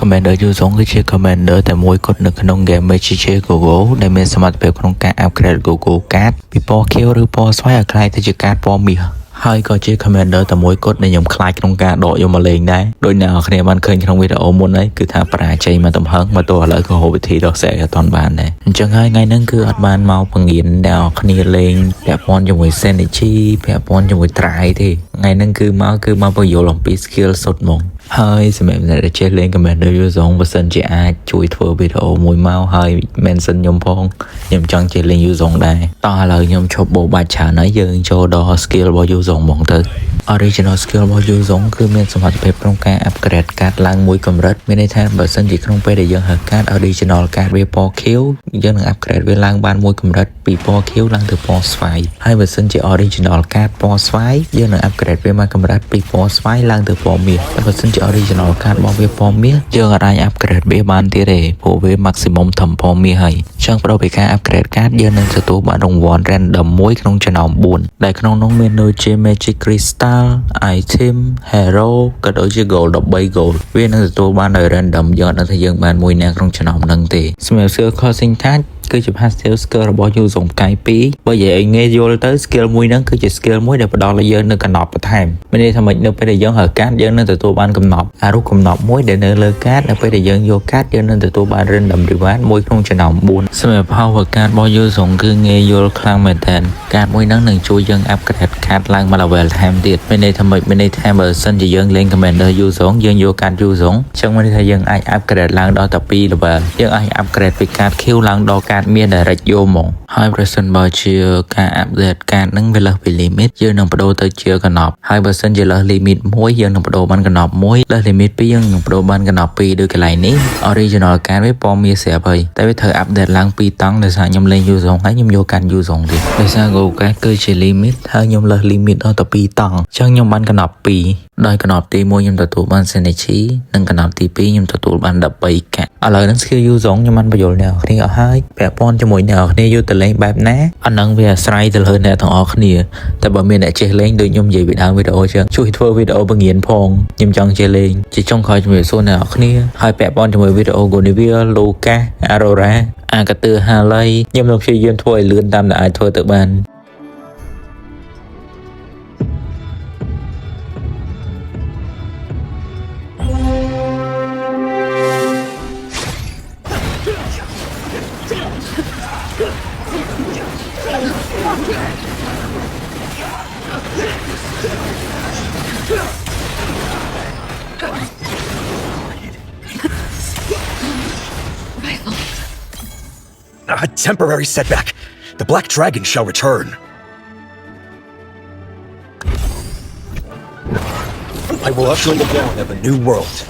Commander យូហ្សុងគឺជា Commander តែមួយគត់នៅក្នុង game MCG Gogo ដែលមានសមត្ថភាពក្នុងការ upgrade Gogo card ពីពណ៌ខៀវឬពណ៌ស្វាយឲ្យក្លាយទៅជា card ពណ៌មាសហើយក៏ជា Commander តែមួយគត់ដែលខ្ញុំខ្លាចក្នុងការដកយកមកលេងដែរដោយអ្នកនរគ្នាបានឃើញក្នុងវីដេអូមុនហើយគឺថាបរាជ័យមកទំហឹងមកទោះឥឡូវក៏ហូបវិធីដកសេអត់ទាន់បានដែរអញ្ចឹងហើយថ្ងៃហ្នឹងគឺអត់បានមកបង្រៀនអ្នកនរគ្នាលេងពាក់ព័ន្ធជាមួយ Synergy ពាក់ព័ន្ធជាមួយ Try ទេថ្ងៃហ្នឹងគឺមកបញ្យល់អំពី skill សុទ្ធហ្មងហើយសម្រាប់អ្នកដែលចេះលេង Commander យូហ្សុងបើសិនជាអាចជួយធ្វើវីដេអូមួយមកហើយ mention ខ្ញុំផងខ្ញុំចង់ចេះលេងយូហ្សុងដែរតោះឥឡូវខ្ញុំឈប់បោបាច់ច្រើនហើយយើងចូលដល់ skill របស់យូហ្សុងហ្មងទៅ original skill របស់យូហ្សុងគឺមានសមត្ថភាពក្នុងការ upgrade កាតឡើងមួយកម្រិតមានន័យថាបើសិនជាក្នុងពេលដែលយើងហៅកាត original កាតវាពណ៌ខៀវយើងនឹង upgrade វាឡើងបានមួយកម្រិតពីពណ៌ខៀវឡើងទៅពណ៌ស្វាយហើយបើសិនជា original កាតពណ៌ស្វាយយើងនឹង upgrade វាមកកម្រិតពីពណ៌ស្វាយឡើងទៅពណ៌មាសតែបើសិនជា original កាតរបស់វាពណ៌មាសយើងអាច upgrade វាបានទៀតទេព្រោះវា maximum ធំពណ៌មាសហើយចឹងប្រពីការ upgrade កាតយើងនឹងទទួលបានរង្វាន់ random មួយក្នុងចំណោម4ដែលក្នុងនោះមានដូចជា magic crystal item hero ក៏ដូចជា gold 13 gold វានឹងទទួលបានដោយ random យើងអត់ដឹងថាយើងបានមួយណាក្នុងចំណោមហ្នឹងទេសម្រាប់ skill crossing tag គឺជា passive skill របស់យូហ្សុងផ្កាយ2បើនិយាយឲ្យងាយយល់ទៅ skill មួយហ្នឹងគឺជា skill មួយដែលផ្ដល់ឲ្យយើងនៅកំណប់បន្ថែមមានន័យថាមិននៅពេលដែលយើងហៅកាតយើងនឹងទទួលបានកំណប់អារូបកំណប់មួយដែលនៅលើកាតនៅពេលដែលយើងយកកាតយើងនឹងទទួលបាន random reward មួយក្នុងចំណោម4សម្រាប់ power កាតរបស់យូហ្សុងគឺងាយយល់ខ្លាំងមែនទែនកាតមួយហ្នឹងនឹងជួយយើង upgrade កាតឡើងមក level ថែមទៀតមានន័យថាមិនមានន័យថាបើសិនជាយើងលេង commander យូហ្សុងយើងយកកាតយូហ្សុងចឹងមានន័យថាយើងអាច upgrade ឡើងដល់តែ2 level យើងអាច upgrade ពីកាត Q ឡើងដល់កាតមាស direct យកមកហើយប្រសិនបើជាការ update កាតហ្នឹងវាលើសពី limit យើងនឹងបដូរទៅជាកណប់ហើយបើសិនជាលើស limit 1យើងនឹងបដូរបានកណប់1លើស limit 2យើងនឹងបដូរបានកណប់2ដូចកន្លែងនេះ original កាតវាពណ៌មាសស្រាប់ហើយតែវាត្រូវ update ឡើង2តង់ដោយសារខ្ញុំលេងយូហ្សុងហើយខ្ញុំយកកាតយូហ្សុងទៀតដោយសារ Go កាតគឺជា limit ហើយខ្ញុំលើស limit ដល់ទៅ2តង់អញ្ចឹងខ្ញុំបានកណប់2ដោយកណប់ទី1ខ្ញុំទទួលបាន synergy និងកណប់ទី2ខ្ញុំទទួលបាន13កាតឥឡូវហ្នឹង skill យូហ្សុងខ្ញុំបានបញ្យល់អ្នកនរគ្នាអស់ហើយពាក់ព័ន្ធជាមួយអ្នកនរគ្នាយកទៅលេងបែបណាអាហ្នឹងវាអាស្រ័យទៅលើអ្នកទាំងអស់គ្នាតែបើមានអ្នកចេះលេងដូចខ្ញុំនិយាយពីដើមវីដេអូចឹងជួយធ្វើវីដេអូបង្រៀនផងខ្ញុំចង់ចេះលេងជាចុងក្រោយជំរាបសួរអ្នកនរគ្នាហើយពាក់ព័ន្ធជាមួយវីដេអូ Gonivia Lucas Aurora អាកាទឿហាឡៃខ្ញុំនឹងព្យាយាមធ្វើឲ្យលឿនតាមដែលអាចធ្វើទៅបាន A temporary setback. The Black Dragon shall return. I will usher in the dawn of a new world.